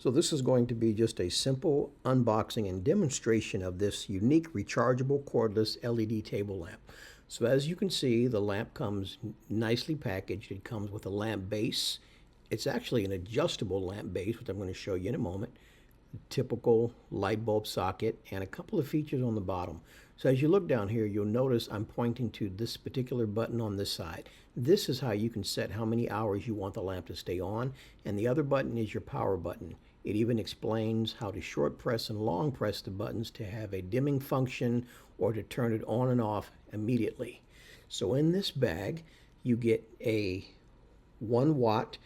So this is going to be just a simple unboxing and demonstration of this unique rechargeable cordless LED table lamp. So as you can see, the lamp comes nicely packaged. It comes with a lamp base. It's actually an adjustable lamp base, which I'm going to show you in a moment. Typical light bulb socket and a couple of features on the bottom. So as you look down here, you'll notice I'm pointing to this particular button on this side. This is how you can set how many hours you want the lamp to stay on, and the other button is your power button. It even explains how to short press and long press the buttons to have a dimming function or to turn it on and off immediately. So in this bag, you get a 1 watt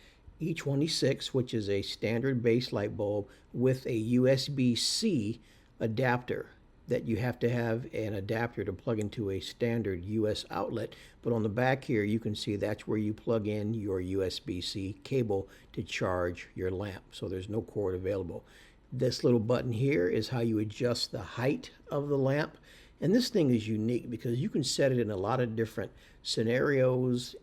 E26, which is a standard base light bulb with a USB-C adapter that you have to have an adapter to plug into a standard US outlet. But on the back here, you can see that's where you plug in your USB-C cable to charge your lamp. So there's no cord available. This little button here is how you adjust the height of the lamp. And this thing is unique because you can set it in a lot of different scenarios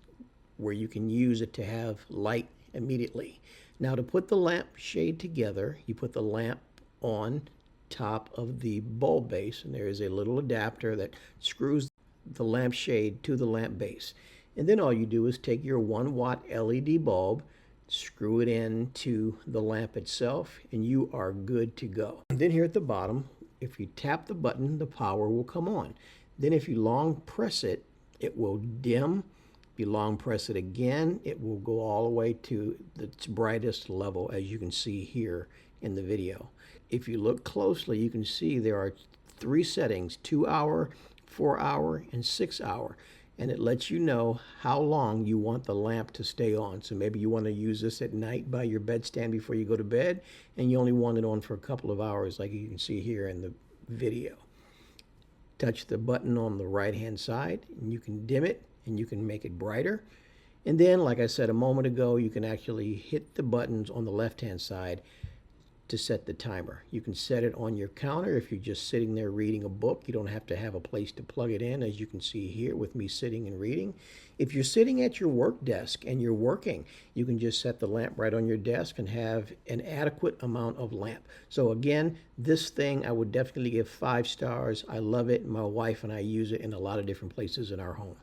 where you can use it to have light immediately. Now to put the lamp shade together, you put the lamp on top of the bulb base, and there is a little adapter that screws the lamp shade to the lamp base. And then all you do is take your 1 watt LED bulb, screw it into the lamp itself, and you are good to go. And then here at the bottom, if you tap the button, the power will come on. Then if you long press it, it will dim. If you long press it again, it will go all the way to its brightest level, as you can see here in the video. If you look closely, you can see there are 3 settings: 2 hour, 4 hour, and 6 hour. And it lets you know how long you want the lamp to stay on. So maybe you want to use this at night by your bedstand before you go to bed, and you only want it on for a couple of hours, like you can see here in the video. Touch the button on the right-hand side, and you can dim it, and you can make it brighter. And then, like I said a moment ago, you can actually hit the buttons on the left-hand side to set the timer. You can set it on your counter if you're just sitting there reading a book. You don't have to have a place to plug it in, as you can see here with me sitting and reading. If you're sitting at your work desk and you're working, you can just set the lamp right on your desk and have an adequate amount of lamp. So again, this thing I would definitely give 5 stars. I love it. My wife and I use it in a lot of different places in our home.